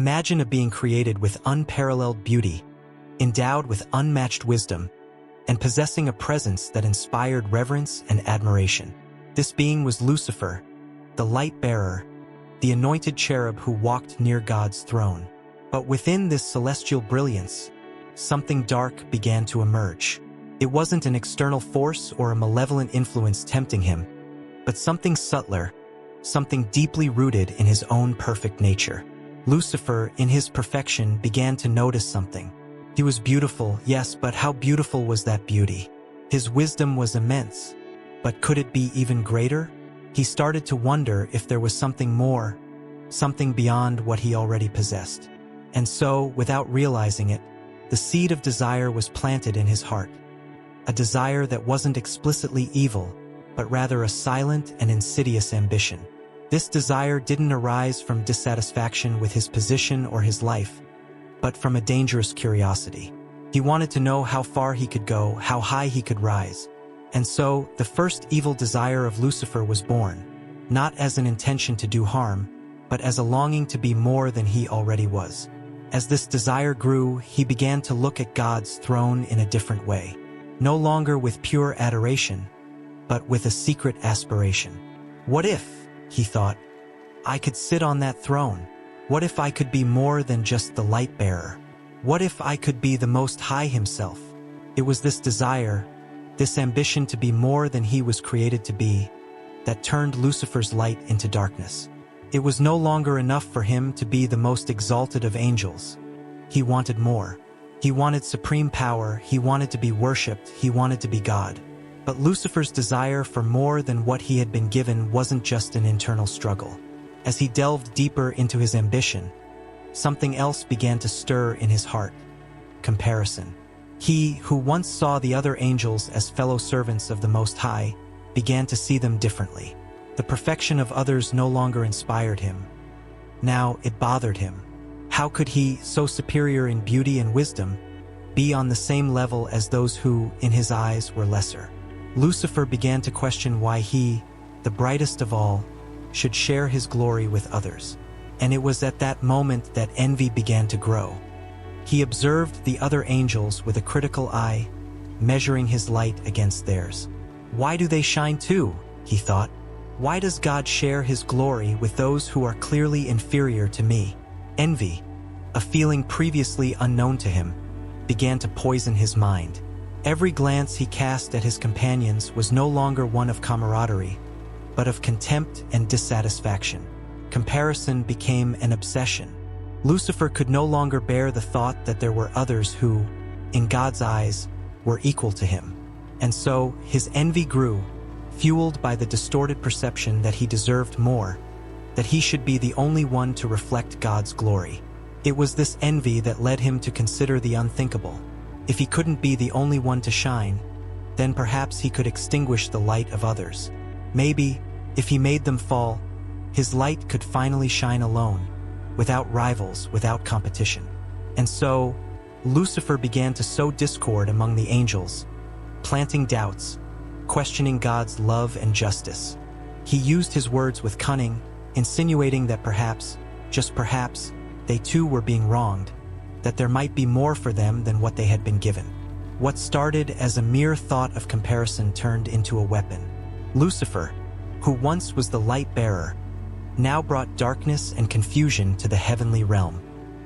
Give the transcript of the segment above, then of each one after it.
Imagine a being created with unparalleled beauty, endowed with unmatched wisdom, and possessing a presence that inspired reverence and admiration. This being was Lucifer, the light-bearer, the anointed cherub who walked near God's throne. But within this celestial brilliance, something dark began to emerge. It wasn't an external force or a malevolent influence tempting him, but something subtler, something deeply rooted in his own perfect nature. Lucifer, in his perfection, began to notice something. He was beautiful, yes, but how beautiful was that beauty? His wisdom was immense, but could it be even greater? He started to wonder if there was something more, something beyond what he already possessed. And so, without realizing it, the seed of desire was planted in his heart. A desire that wasn't explicitly evil, but rather a silent and insidious ambition. This desire didn't arise from dissatisfaction with his position or his life, but from a dangerous curiosity. He wanted to know how far he could go, how high he could rise. And so, the first evil desire of Lucifer was born, not as an intention to do harm, but as a longing to be more than he already was. As this desire grew, he began to look at God's throne in a different way. No longer with pure adoration, but with a secret aspiration. What if, he thought, I could sit on that throne? What if I could be more than just the light bearer? What if I could be the Most High himself? It was this desire, this ambition to be more than he was created to be, that turned Lucifer's light into darkness. It was no longer enough for him to be the most exalted of angels. He wanted more. He wanted supreme power, he wanted to be worshipped, he wanted to be God. But Lucifer's desire for more than what he had been given wasn't just an internal struggle. As he delved deeper into his ambition, something else began to stir in his heart: comparison. He, who once saw the other angels as fellow servants of the Most High, began to see them differently. The perfection of others no longer inspired him. Now it bothered him. How could he, so superior in beauty and wisdom, be on the same level as those who, in his eyes, were lesser? Lucifer began to question why he, the brightest of all, should share his glory with others. And it was at that moment that envy began to grow. He observed the other angels with a critical eye, measuring his light against theirs. Why do they shine too? He thought. Why does God share his glory with those who are clearly inferior to me? Envy, a feeling previously unknown to him, began to poison his mind. Every glance he cast at his companions was no longer one of camaraderie, but of contempt and dissatisfaction. Comparison became an obsession. Lucifer could no longer bear the thought that there were others who, in God's eyes, were equal to him. And so, his envy grew, fueled by the distorted perception that he deserved more, that he should be the only one to reflect God's glory. It was this envy that led him to consider the unthinkable. If he couldn't be the only one to shine, then perhaps he could extinguish the light of others. Maybe, if he made them fall, his light could finally shine alone, without rivals, without competition. And so, Lucifer began to sow discord among the angels, planting doubts, questioning God's love and justice. He used his words with cunning, insinuating that perhaps, just perhaps, they too were being wronged, that there might be more for them than what they had been given. What started as a mere thought of comparison turned into a weapon. Lucifer, who once was the light bearer, now brought darkness and confusion to the heavenly realm.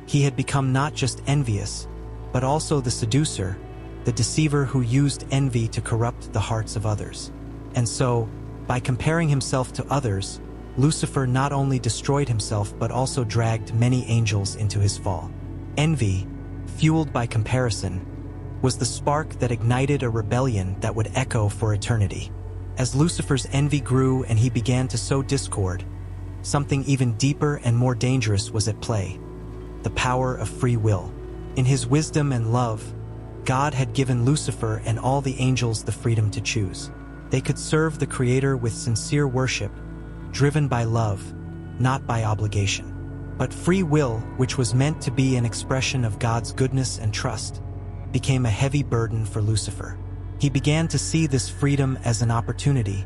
He had become not just envious, but also the seducer, the deceiver who used envy to corrupt the hearts of others. And so, by comparing himself to others, Lucifer not only destroyed himself but also dragged many angels into his fall. Envy, fueled by comparison, was the spark that ignited a rebellion that would echo for eternity. As Lucifer's envy grew and he began to sow discord, something even deeper and more dangerous was at play: the power of free will. In his wisdom and love, God had given Lucifer and all the angels the freedom to choose. They could serve the Creator with sincere worship, driven by love, not by obligation. But free will, which was meant to be an expression of God's goodness and trust, became a heavy burden for Lucifer. He began to see this freedom as an opportunity,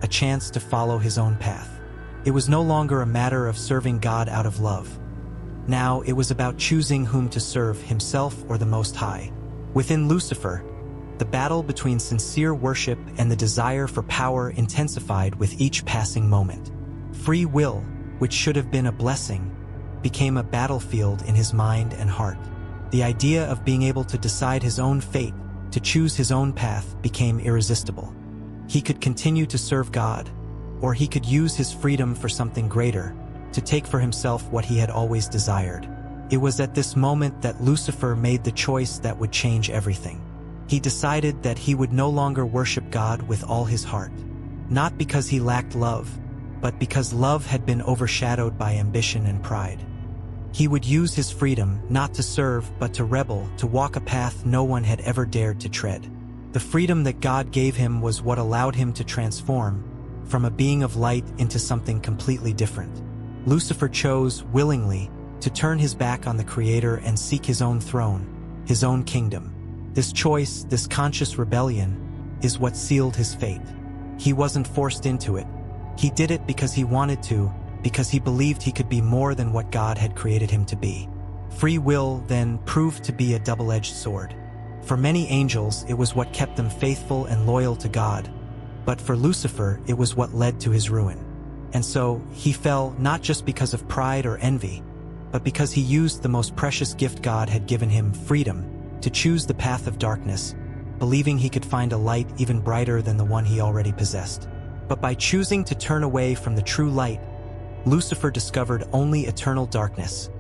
a chance to follow his own path. It was no longer a matter of serving God out of love. Now it was about choosing whom to serve, himself or the Most High. Within Lucifer, the battle between sincere worship and the desire for power intensified with each passing moment. Free will, which should have been a blessing, became a battlefield in his mind and heart. The idea of being able to decide his own fate, to choose his own path, became irresistible. He could continue to serve God, or he could use his freedom for something greater, to take for himself what he had always desired. It was at this moment that Lucifer made the choice that would change everything. He decided that he would no longer worship God with all his heart. Not because he lacked love, but because love had been overshadowed by ambition and pride. He would use his freedom not to serve but to rebel, to walk a path no one had ever dared to tread. The freedom that God gave him was what allowed him to transform from a being of light into something completely different. Lucifer chose, willingly, to turn his back on the Creator and seek his own throne, his own kingdom. This choice, this conscious rebellion, is what sealed his fate. He wasn't forced into it. He did it because he wanted to, because he believed he could be more than what God had created him to be. Free will, then, proved to be a double-edged sword. For many angels, it was what kept them faithful and loyal to God, but for Lucifer, it was what led to his ruin. And so, he fell not just because of pride or envy, but because he used the most precious gift God had given him, freedom, to choose the path of darkness, believing he could find a light even brighter than the one he already possessed. But by choosing to turn away from the true light, Lucifer discovered only eternal darkness,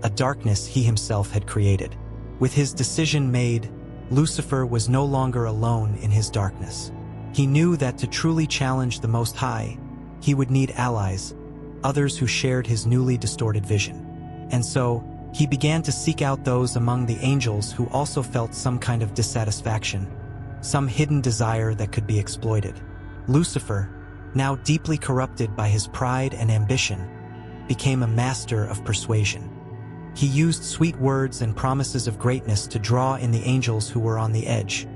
a darkness he himself had created. With his decision made, Lucifer was no longer alone in his darkness. He knew that to truly challenge the Most High, he would need allies, others who shared his newly distorted vision. And so, he began to seek out those among the angels who also felt some kind of dissatisfaction, some hidden desire that could be exploited. Lucifer, now deeply corrupted by his pride and ambition, became a master of persuasion. He used sweet words and promises of greatness to draw in the angels who were on the edge,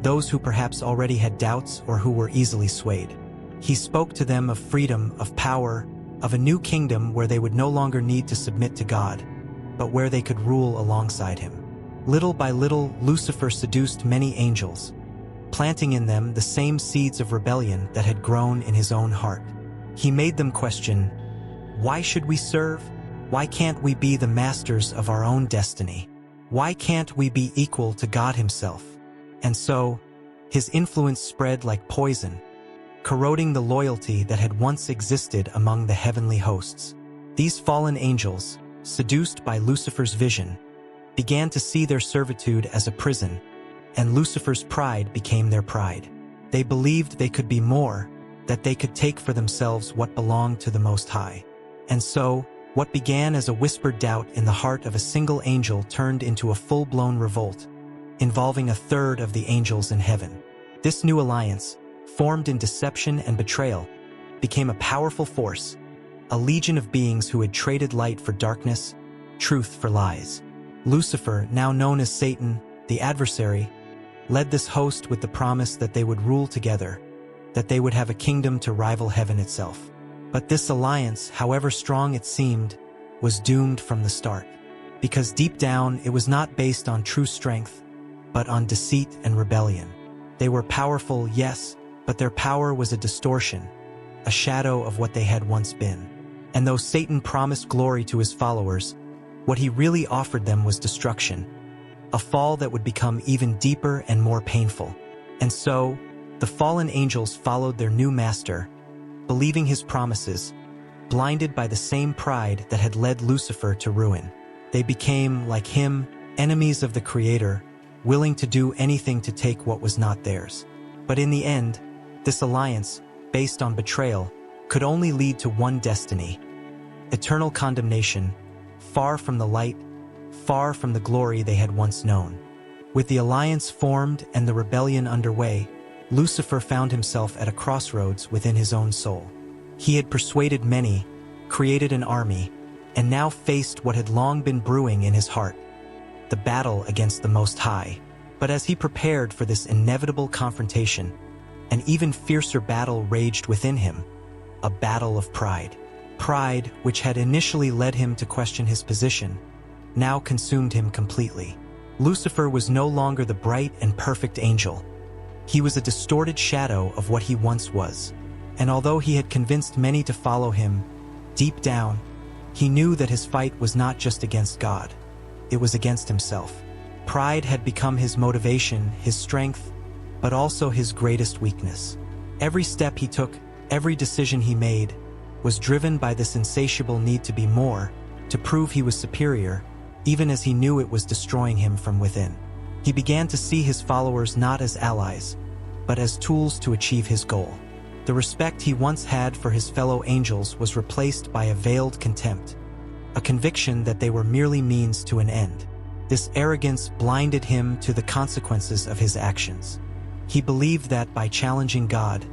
those who perhaps already had doubts or who were easily swayed. He spoke to them of freedom, of power, of a new kingdom where they would no longer need to submit to God, but where they could rule alongside him. Little by little, Lucifer seduced many angels, planting in them the same seeds of rebellion that had grown in his own heart. He made them question, why should we serve? Why can't we be the masters of our own destiny? Why can't we be equal to God himself? And so, his influence spread like poison, corroding the loyalty that had once existed among the heavenly hosts. These fallen angels, seduced by Lucifer's vision, began to see their servitude as a prison, and Lucifer's pride became their pride. They believed they could be more, that they could take for themselves what belonged to the Most High. And so, what began as a whispered doubt in the heart of a single angel turned into a full-blown revolt, involving a third of the angels in heaven. This new alliance, formed in deception and betrayal, became a powerful force, a legion of beings who had traded light for darkness, truth for lies. Lucifer, now known as Satan, the adversary, led this host with the promise that they would rule together, that they would have a kingdom to rival heaven itself. But this alliance, however strong it seemed, was doomed from the start, because deep down it was not based on true strength, but on deceit and rebellion. They were powerful, yes, but their power was a distortion, a shadow of what they had once been. And though Satan promised glory to his followers, what he really offered them was destruction, a fall that would become even deeper and more painful. And so, the fallen angels followed their new master, believing his promises, blinded by the same pride that had led Lucifer to ruin. They became, like him, enemies of the Creator, willing to do anything to take what was not theirs. But in the end, this alliance, based on betrayal, could only lead to one destiny: eternal condemnation, far from the light, far from the glory they had once known. With the alliance formed and the rebellion underway, Lucifer found himself at a crossroads within his own soul. He had persuaded many, created an army, and now faced what had long been brewing in his heart: the battle against the Most High. But as he prepared for this inevitable confrontation, an even fiercer battle raged within him, a battle of pride. Pride, which had initially led him to question his position, now consumed him completely. Lucifer was no longer the bright and perfect angel. He was a distorted shadow of what he once was. And although he had convinced many to follow him, deep down, he knew that his fight was not just against God. It was against himself. Pride had become his motivation, his strength, but also his greatest weakness. Every step he took, every decision he made, was driven by this insatiable need to be more, to prove he was superior, even as he knew it was destroying him from within. He began to see his followers not as allies, but as tools to achieve his goal. The respect he once had for his fellow angels was replaced by a veiled contempt, a conviction that they were merely means to an end. This arrogance blinded him to the consequences of his actions. He believed that by challenging God,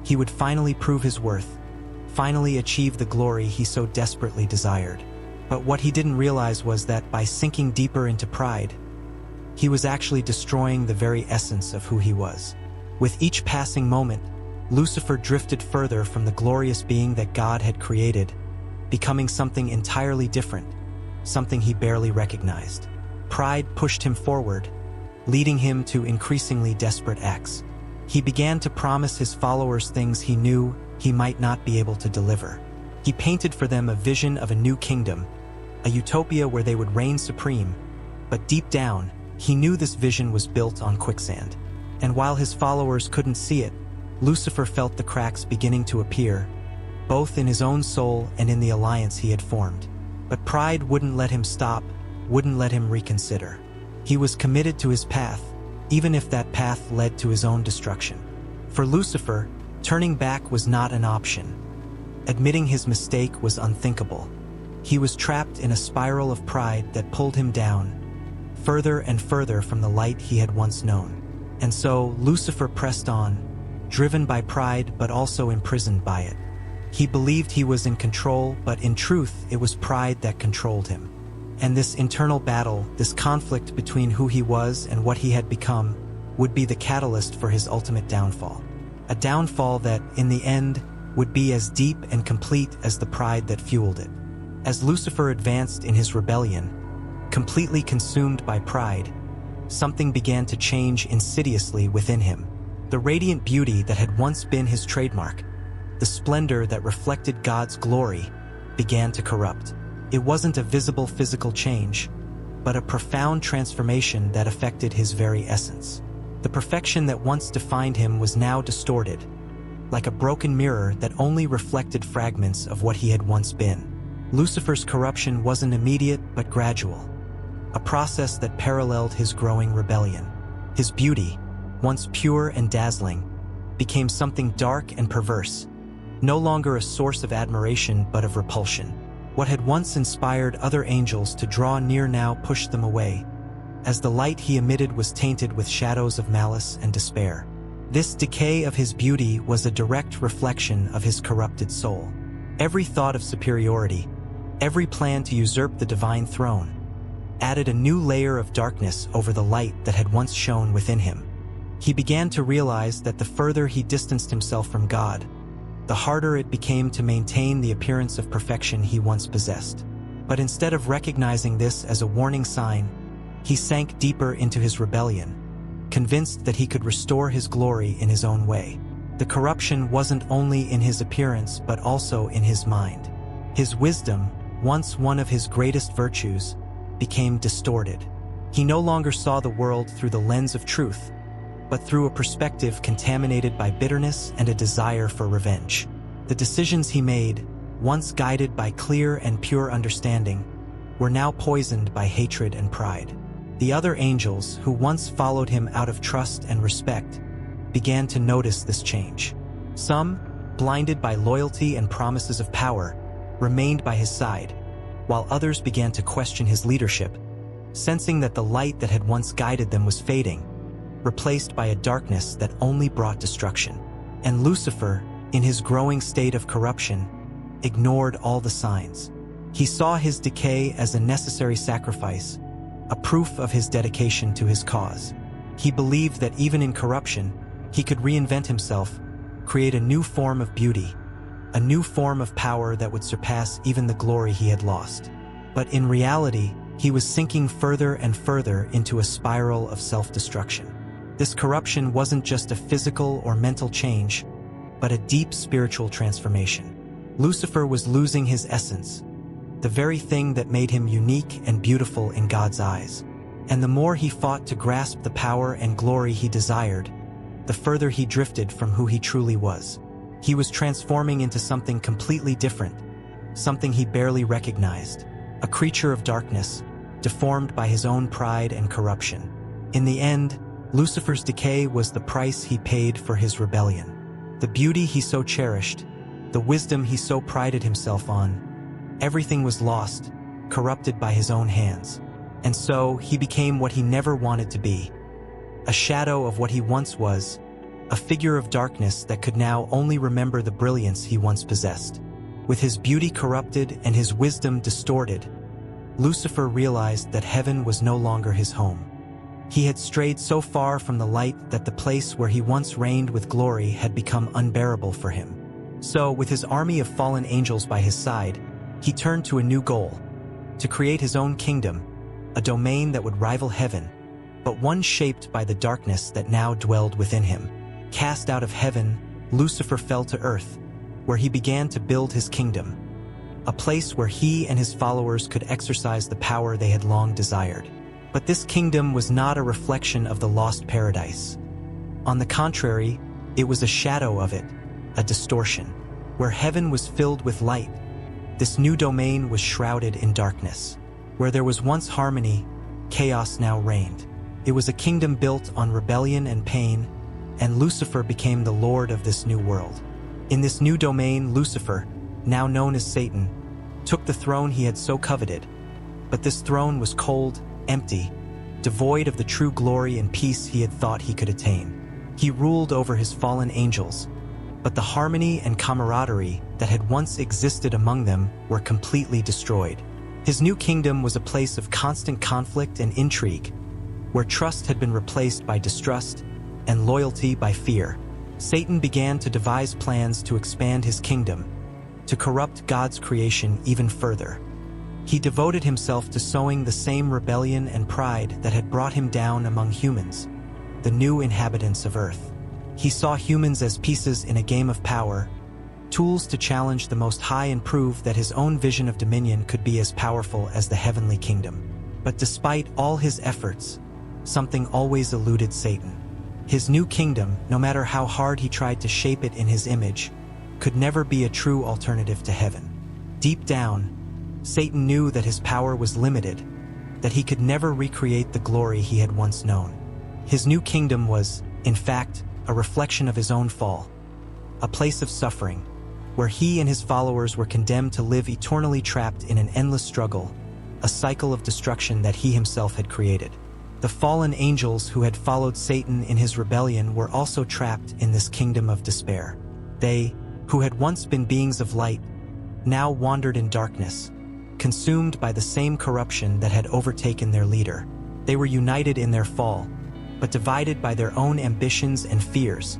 he would finally prove his worth, finally achieve the glory he so desperately desired. But what he didn't realize was that by sinking deeper into pride, he was actually destroying the very essence of who he was. With each passing moment, Lucifer drifted further from the glorious being that God had created, becoming something entirely different, something he barely recognized. Pride pushed him forward, leading him to increasingly desperate acts. He began to promise his followers things he knew he might not be able to deliver. He painted for them a vision of a new kingdom, a utopia where they would reign supreme, but deep down, he knew this vision was built on quicksand. And while his followers couldn't see it, Lucifer felt the cracks beginning to appear, both in his own soul and in the alliance he had formed. But pride wouldn't let him stop, wouldn't let him reconsider. He was committed to his path, even if that path led to his own destruction. For Lucifer, turning back was not an option. Admitting his mistake was unthinkable. He was trapped in a spiral of pride that pulled him down, further and further from the light he had once known. And so, Lucifer pressed on, driven by pride but also imprisoned by it. He believed he was in control, but in truth, it was pride that controlled him. And this internal battle, this conflict between who he was and what he had become, would be the catalyst for his ultimate downfall. A downfall that, in the end, would be as deep and complete as the pride that fueled it. As Lucifer advanced in his rebellion, completely consumed by pride, something began to change insidiously within him. The radiant beauty that had once been his trademark, the splendor that reflected God's glory, began to corrupt. It wasn't a visible physical change, but a profound transformation that affected his very essence. The perfection that once defined him was now distorted, like a broken mirror that only reflected fragments of what he had once been. Lucifer's corruption wasn't immediate but gradual, a process that paralleled his growing rebellion. His beauty, once pure and dazzling, became something dark and perverse, no longer a source of admiration but of repulsion. What had once inspired other angels to draw near now pushed them away, as the light he emitted was tainted with shadows of malice and despair. This decay of his beauty was a direct reflection of his corrupted soul. Every thought of superiority, every plan to usurp the divine throne, added a new layer of darkness over the light that had once shone within him. He began to realize that the further he distanced himself from God, the harder it became to maintain the appearance of perfection he once possessed. But instead of recognizing this as a warning sign, he sank deeper into his rebellion, convinced that he could restore his glory in his own way. The corruption wasn't only in his appearance but also in his mind. His wisdom, once one of his greatest virtues, became distorted. He no longer saw the world through the lens of truth, but through a perspective contaminated by bitterness and a desire for revenge. The decisions he made, once guided by clear and pure understanding, were now poisoned by hatred and pride. The other angels, who once followed him out of trust and respect, began to notice this change. Some, blinded by loyalty and promises of power, remained by his side, while others began to question his leadership, sensing that the light that had once guided them was fading, replaced by a darkness that only brought destruction. And Lucifer, in his growing state of corruption, ignored all the signs. He saw his decay as a necessary sacrifice, a proof of his dedication to his cause. He believed that even in corruption, he could reinvent himself, create a new form of beauty, a new form of power that would surpass even the glory he had lost. But in reality, he was sinking further and further into a spiral of self-destruction. This corruption wasn't just a physical or mental change, but a deep spiritual transformation. Lucifer was losing his essence, the very thing that made him unique and beautiful in God's eyes. And the more he fought to grasp the power and glory he desired, the further he drifted from who he truly was. He was transforming into something completely different, something he barely recognized, a creature of darkness, deformed by his own pride and corruption. In the end, Lucifer's decay was the price he paid for his rebellion. The beauty he so cherished, the wisdom he so prided himself on, everything was lost, corrupted by his own hands. And so he became what he never wanted to be, a shadow of what he once was, a figure of darkness that could now only remember the brilliance he once possessed. With his beauty corrupted and his wisdom distorted, Lucifer realized that heaven was no longer his home. He had strayed so far from the light that the place where he once reigned with glory had become unbearable for him. So, with his army of fallen angels by his side, he turned to a new goal: to create his own kingdom, a domain that would rival heaven, but one shaped by the darkness that now dwelled within him. Cast out of heaven, Lucifer fell to earth, where he began to build his kingdom, a place where he and his followers could exercise the power they had long desired. But this kingdom was not a reflection of the lost paradise. On the contrary, it was a shadow of it, a distortion. Where heaven was filled with light, this new domain was shrouded in darkness. Where there was once harmony, chaos now reigned. It was a kingdom built on rebellion and pain, and Lucifer became the lord of this new world. In this new domain, Lucifer, now known as Satan, took the throne he had so coveted. But this throne was cold, empty, devoid of the true glory and peace he had thought he could attain. He ruled over his fallen angels, but the harmony and camaraderie that had once existed among them were completely destroyed. His new kingdom was a place of constant conflict and intrigue, where trust had been replaced by distrust and loyalty by fear. Satan began to devise plans to expand his kingdom, to corrupt God's creation even further. He devoted himself to sowing the same rebellion and pride that had brought him down among humans, the new inhabitants of Earth. He saw humans as pieces in a game of power, tools to challenge the Most High and prove that his own vision of dominion could be as powerful as the heavenly kingdom. But despite all his efforts, something always eluded Satan. His new kingdom, no matter how hard he tried to shape it in his image, could never be a true alternative to heaven. Deep down, Satan knew that his power was limited, that he could never recreate the glory he had once known. His new kingdom was, in fact, a reflection of his own fall, a place of suffering, where he and his followers were condemned to live eternally trapped in an endless struggle, a cycle of destruction that he himself had created. The fallen angels who had followed Satan in his rebellion were also trapped in this kingdom of despair. They, who had once been beings of light, now wandered in darkness, consumed by the same corruption that had overtaken their leader. They were united in their fall, but divided by their own ambitions and fears,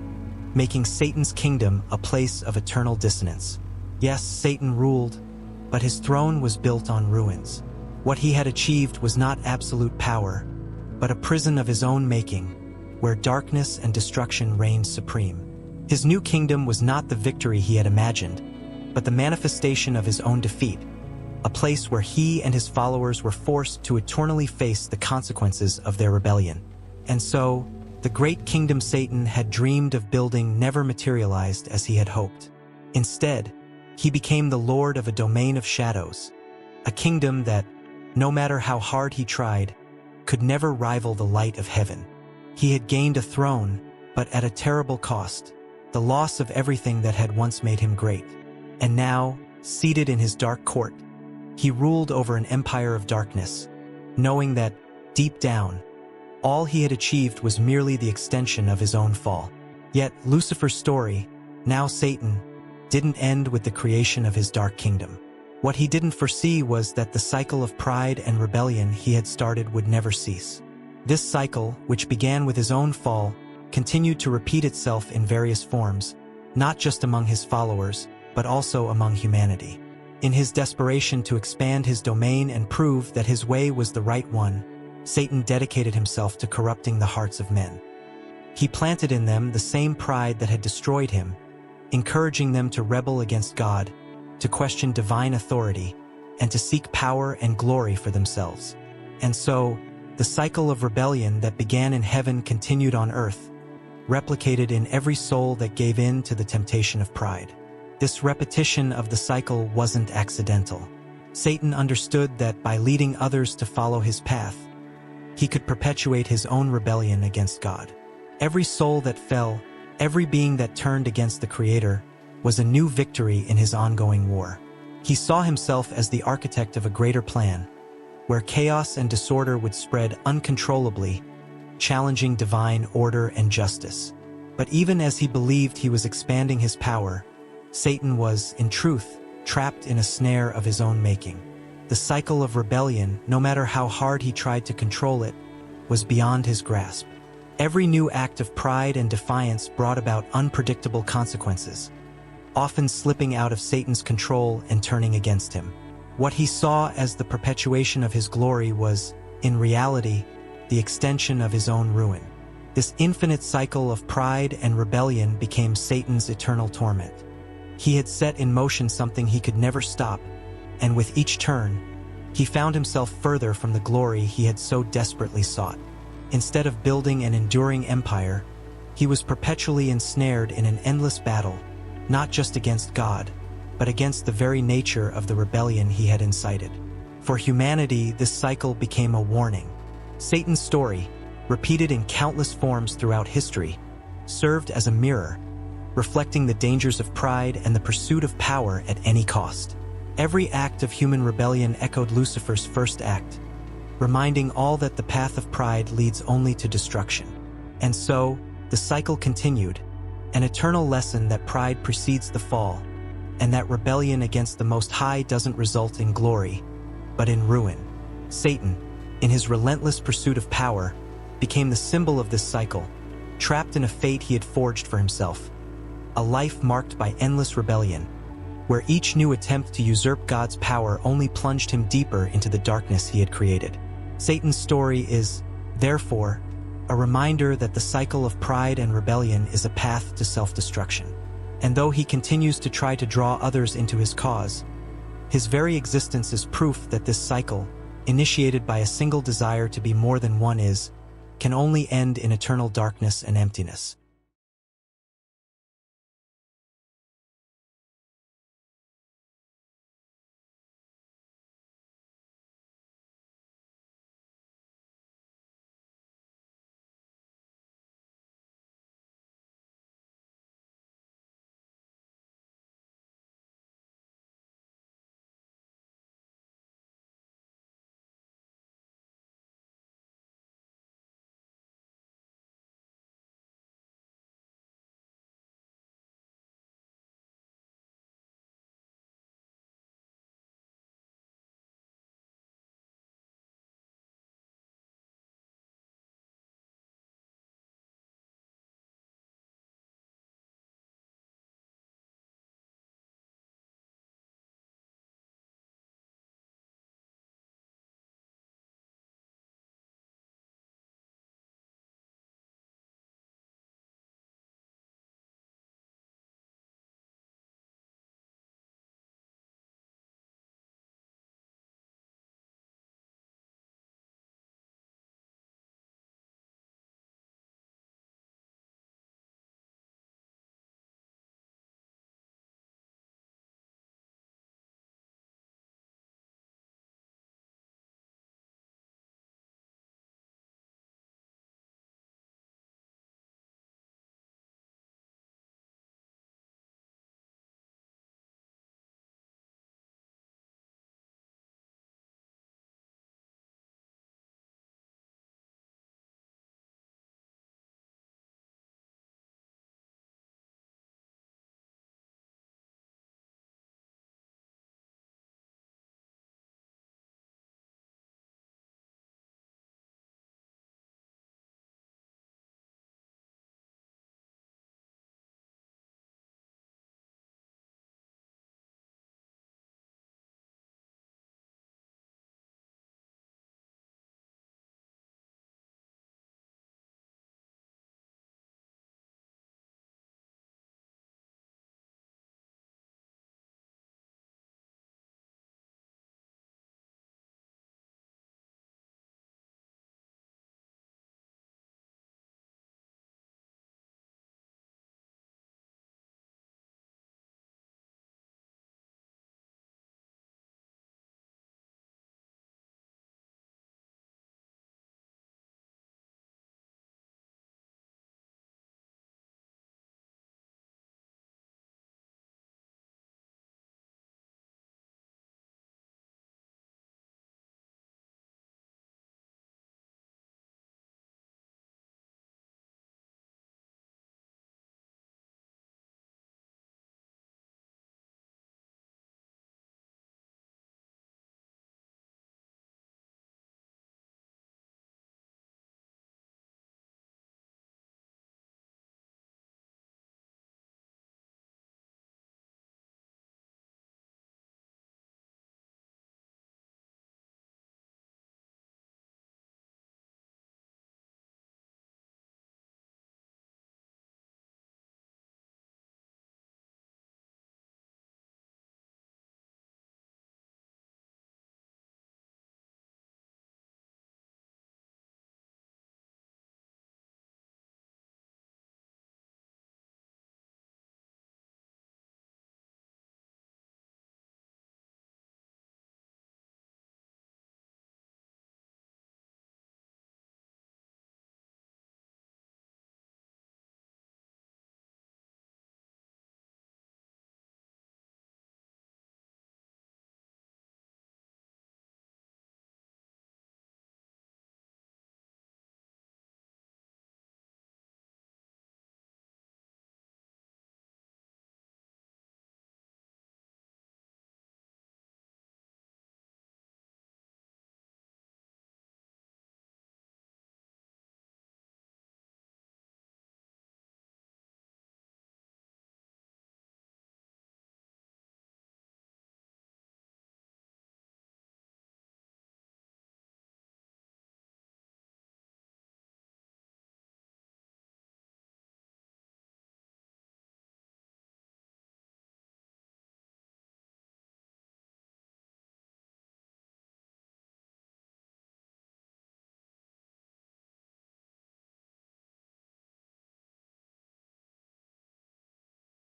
making Satan's kingdom a place of eternal dissonance. Yes, Satan ruled, but his throne was built on ruins. What he had achieved was not absolute power, but a prison of his own making, where darkness and destruction reigned supreme. His new kingdom was not the victory he had imagined, but the manifestation of his own defeat, a place where he and his followers were forced to eternally face the consequences of their rebellion. And so, the great kingdom Satan had dreamed of building never materialized as he had hoped. Instead, he became the lord of a domain of shadows, a kingdom that, no matter how hard he tried, could never rival the light of heaven. He had gained a throne, but at a terrible cost, the loss of everything that had once made him great. And now, seated in his dark court, he ruled over an empire of darkness, knowing that, deep down, all he had achieved was merely the extension of his own fall. Yet Lucifer's story, now Satan, didn't end with the creation of his dark kingdom. What he didn't foresee was that the cycle of pride and rebellion he had started would never cease. This cycle, which began with his own fall, continued to repeat itself in various forms, not just among his followers, but also among humanity. In his desperation to expand his domain and prove that his way was the right one, Satan dedicated himself to corrupting the hearts of men. He planted in them the same pride that had destroyed him, encouraging them to rebel against God, to question divine authority, and to seek power and glory for themselves. And so, the cycle of rebellion that began in heaven continued on earth, replicated in every soul that gave in to the temptation of pride. This repetition of the cycle wasn't accidental. Satan understood that by leading others to follow his path, he could perpetuate his own rebellion against God. Every soul that fell, every being that turned against the Creator, was a new victory in his ongoing war. He saw himself as the architect of a greater plan, where chaos and disorder would spread uncontrollably, challenging divine order and justice. But even as he believed he was expanding his power, Satan was, in truth, trapped in a snare of his own making. The cycle of rebellion, no matter how hard he tried to control it, was beyond his grasp. Every new act of pride and defiance brought about unpredictable consequences, often slipping out of Satan's control and turning against him. What he saw as the perpetuation of his glory was, in reality, the extension of his own ruin. This infinite cycle of pride and rebellion became Satan's eternal torment. He had set in motion something he could never stop, and with each turn, he found himself further from the glory he had so desperately sought. Instead of building an enduring empire, he was perpetually ensnared in an endless battle, not just against God, but against the very nature of the rebellion he had incited. For humanity, this cycle became a warning. Satan's story, repeated in countless forms throughout history, served as a mirror, reflecting the dangers of pride and the pursuit of power at any cost. Every act of human rebellion echoed Lucifer's first act, reminding all that the path of pride leads only to destruction. And so, the cycle continued, an eternal lesson that pride precedes the fall, and that rebellion against the Most High doesn't result in glory, but in ruin. Satan, in his relentless pursuit of power, became the symbol of this cycle, trapped in a fate he had forged for himself. A life marked by endless rebellion, where each new attempt to usurp God's power only plunged him deeper into the darkness he had created. Satan's story is, therefore, a reminder that the cycle of pride and rebellion is a path to self-destruction. And though he continues to try to draw others into his cause, his very existence is proof that this cycle, initiated by a single desire to be more than one is, can only end in eternal darkness and emptiness.